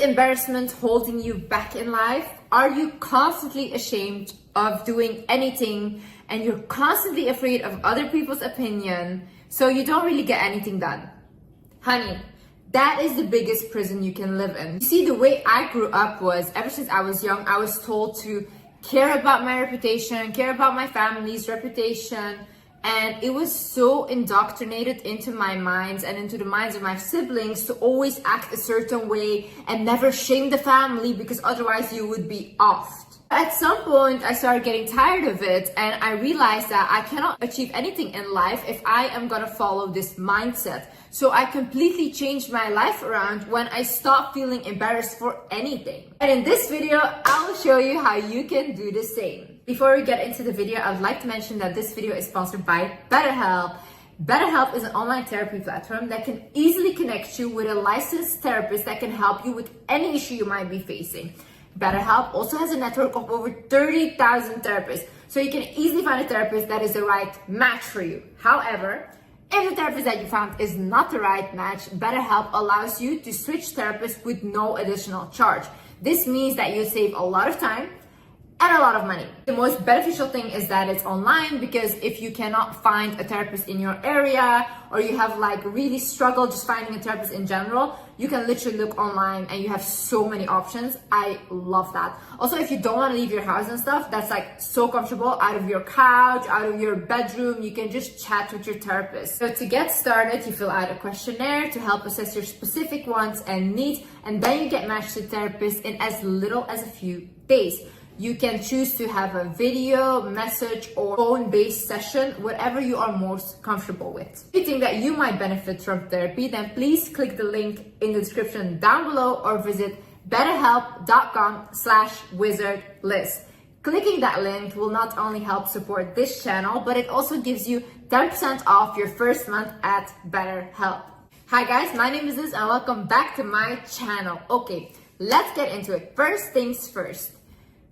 embarrassment holding you back in life? Are you constantly ashamed of doing anything and you're constantly afraid of other people's opinion, so you don't really get anything done? Honey, that is the biggest prison you can live in. You see, the way I grew up was, ever since I was young, I was told to care about my reputation, care about my family's reputation, and it was so indoctrinated into my minds and into the minds of my siblings to always act a certain way and never shame the family, because otherwise you would be offed. At some point, I started getting tired of it, and I realized that I cannot achieve anything in life if I am gonna follow this mindset. So I completely changed my life around when I stopped feeling embarrassed for anything. And in this video, I'll show you how you can do the same. Before we get into the video, I would like to mention that this video is sponsored by BetterHelp. BetterHelp is an online therapy platform that can easily connect you with a licensed therapist that can help you with any issue you might be facing. BetterHelp also has a network of over 30,000 therapists, so you can easily find a therapist that is the right match for you. However, if the therapist that you found is not the right match, BetterHelp allows you to switch therapists with no additional charge. This means that you save a lot of time and a lot of money. The most beneficial thing is that it's online, because if you cannot find a therapist in your area, or you have really struggled just finding a therapist in general, you can literally look online and you have so many options. I love that. Also, if you don't want to leave your house and stuff, that's so comfortable. Out of your couch, out of your bedroom, you can just chat with your therapist. So to get started, you fill out a questionnaire to help assess your specific wants and needs, and then you get matched to a therapist in as little as a few days. You can choose to have a video, message, or phone-based session, whatever you are most comfortable with. If you think that you might benefit from therapy, then please click the link in the description down below or visit betterhelp.com/wizardliz. Clicking that link will not only help support this channel, but it also gives you 10% off your first month at BetterHelp. Hi guys, my name is Liz and welcome back to my channel. Okay, let's get into it. First things first.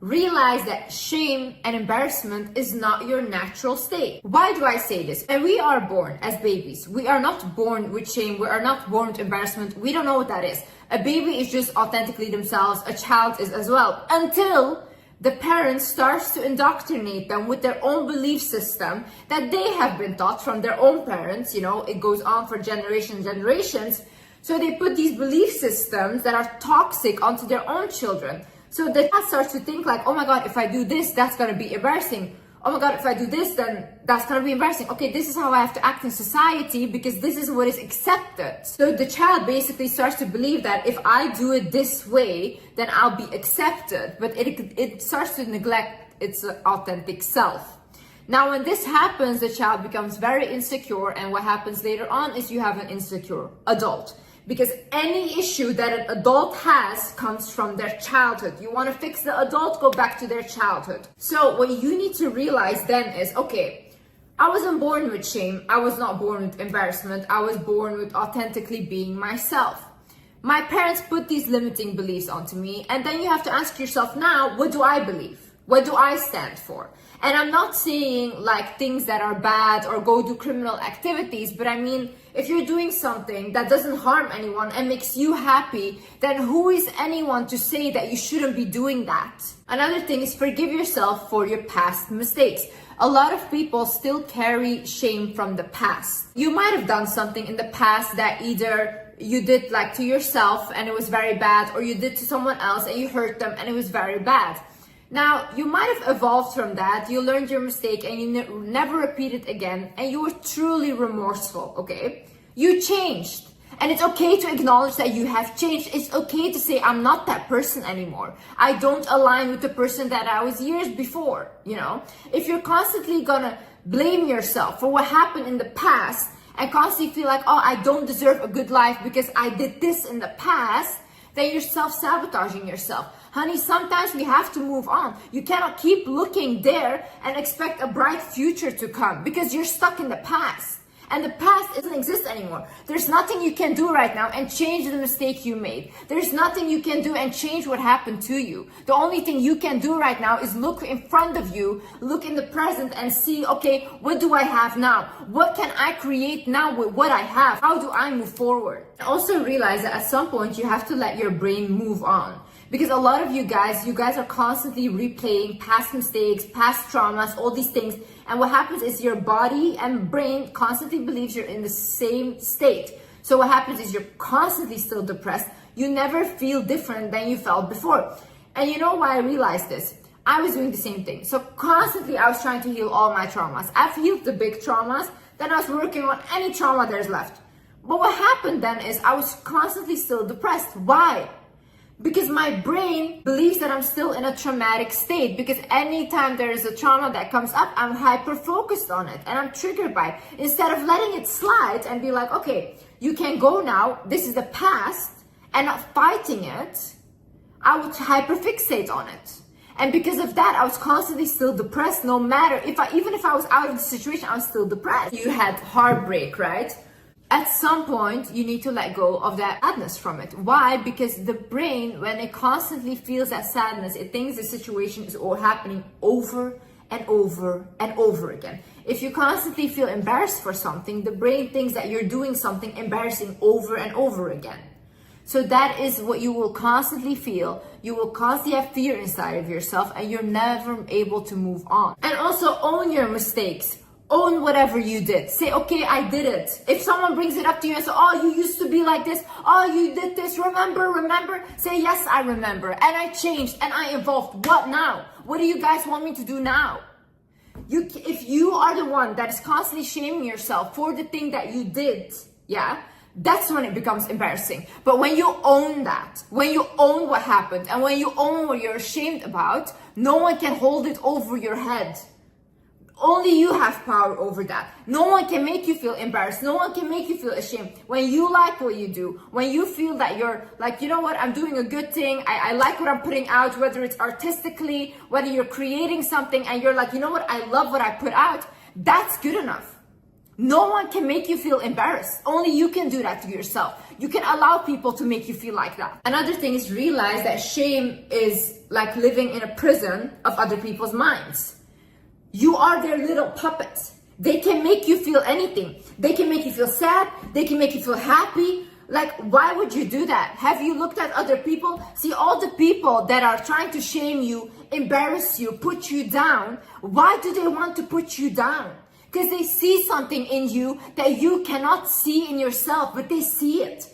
Realize that shame and embarrassment is not your natural state. Why do I say this? When we are born as babies, we are not born with shame, we are not born with embarrassment, we don't know what that is. A baby is just authentically themselves, a child is as well, until the parent starts to indoctrinate them with their own belief system that they have been taught from their own parents. It goes on for generations. So they put these belief systems that are toxic onto their own children. So the child starts to think oh my God, if I do this, that's gonna be embarrassing. Oh my God, if I do this, then that's gonna be embarrassing. Okay, this is how I have to act in society because this is what is accepted. So the child basically starts to believe that if I do it this way, then I'll be accepted. But it starts to neglect its authentic self. Now, when this happens, the child becomes very insecure, and what happens later on is you have an insecure adult. Because any issue that an adult has comes from their childhood. You want to fix the adult, go back to their childhood. So what you need to realize then is, okay, I wasn't born with shame. I was not born with embarrassment. I was born with authentically being myself. My parents put these limiting beliefs onto me, and then you have to ask yourself now, what do I believe? What do I stand for? And I'm not saying things that are bad or go do criminal activities, but I mean, if you're doing something that doesn't harm anyone and makes you happy, then who is anyone to say that you shouldn't be doing that? Another thing is forgive yourself for your past mistakes. A lot of people still carry shame from the past. You might have done something in the past that either you did to yourself and it was very bad, or you did to someone else and you hurt them and it was very bad. Now, you might have evolved from that, you learned your mistake and you never repeat it again, and you were truly remorseful, okay? You changed. And it's okay to acknowledge that you have changed. It's okay to say, I'm not that person anymore. I don't align with the person that I was years before, If you're constantly gonna blame yourself for what happened in the past and constantly feel oh, I don't deserve a good life because I did this in the past, then you're self-sabotaging yourself. Honey, sometimes we have to move on. You cannot keep looking there and expect a bright future to come because you're stuck in the past. And the past doesn't exist anymore. There's nothing you can do right now and change the mistake you made. There's nothing you can do and change what happened to you. The only thing you can do right now is look in front of you, look in the present and see, okay, what do I have now? What can I create now with what I have? How do I move forward? Also realize that at some point you have to let your brain move on. Because a lot of you guys are constantly replaying past mistakes, past traumas, all these things. And what happens is your body and brain constantly believes you're in the same state. So what happens is you're constantly still depressed. You never feel different than you felt before. And you know why I realized this? I was doing the same thing. So constantly I was trying to heal all my traumas. I've healed the big traumas, then I was working on any trauma there's left. But what happened then is I was constantly still depressed. Why? Because my brain believes that I'm still in a traumatic state, because anytime there is a trauma that comes up, I'm hyper focused on it and I'm triggered by it. Instead of letting it slide and be like, okay, you can go now, this is the past, and not fighting it, I would hyper fixate on it. And because of that, I was constantly still depressed. No matter even if I was out of the situation, I was still depressed. You had heartbreak, right? At some point, you need to let go of that sadness from it. Why? Because the brain, when it constantly feels that sadness, it thinks the situation is all happening over and over and over again. If you constantly feel embarrassed for something, the brain thinks that you're doing something embarrassing over and over again. So that is what you will constantly feel. You will constantly have fear inside of yourself and you're never able to move on. And also own your mistakes. Own whatever you did. Say, okay, I did it. If someone brings it up to you and says, oh, you used to be like this. Oh, you did this. Remember? Say, yes, I remember. And I changed and I evolved. What now? What do you guys want me to do now? If you are the one that is constantly shaming yourself for the thing that you did, yeah, that's when it becomes embarrassing. But when you own that, when you own what happened, and when you own what you're ashamed about, no one can hold it over your head. Only you have power over that. No one can make you feel embarrassed. No one can make you feel ashamed. When you like what you do, when you feel that you're like, you know what, I'm doing a good thing. I like what I'm putting out, whether it's artistically, whether you're creating something and you're like, you know what, I love what I put out. That's good enough. No one can make you feel embarrassed. Only you can do that to yourself. You can allow people to make you feel like that. Another thing is realize that shame is like living in a prison of other people's minds. You are their little puppets. They can make you feel anything. They can make you feel sad. They can make you feel happy. Like, why would you do that? Have you looked at other people? See, all the people that are trying to shame you, embarrass you, put you down, why do they want to put you down? Because they see something in you that you cannot see in yourself, but they see it.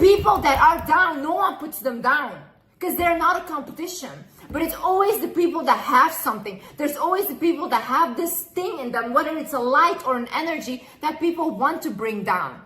People that are down, no one puts them down because they're not a competition. But it's always the people that have something. There's always the people that have this thing in them, whether it's a light or an energy that people want to bring down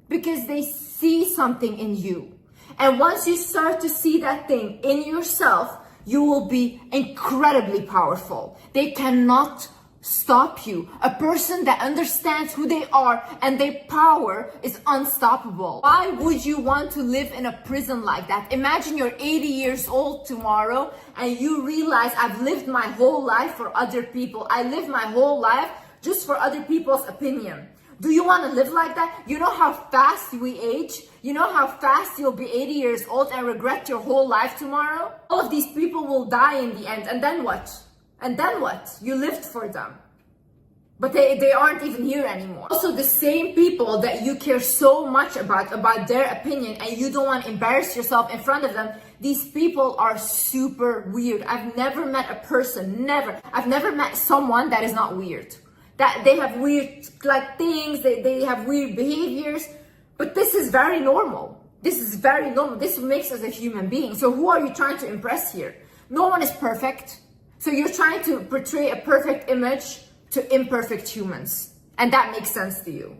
because they see something in you. And once you start to see that thing in yourself, you will be incredibly powerful. They cannot stop you. A person that understands who they are and their power is unstoppable. Why would you want to live in a prison like that? Imagine you're 80 years old tomorrow and you realize I've lived my whole life for other people. I lived my whole life just for other people's opinion. Do you want to live like that? You know how fast we age? You know how fast you'll be 80 years old and regret your whole life tomorrow? All of these people will die in the end, and then what? And then what? You lived for them. But they aren't even here anymore. Also, the same people that you care so much about their opinion, and you don't want to embarrass yourself in front of them, these people are super weird. I've never met a person, I've never met someone that is not weird. That they have weird like things, they have weird behaviors, but this is very normal. This is very normal. This makes us a human being. So who are you trying to impress here? No one is perfect. So you're trying to portray a perfect image to imperfect humans. And that makes sense to you.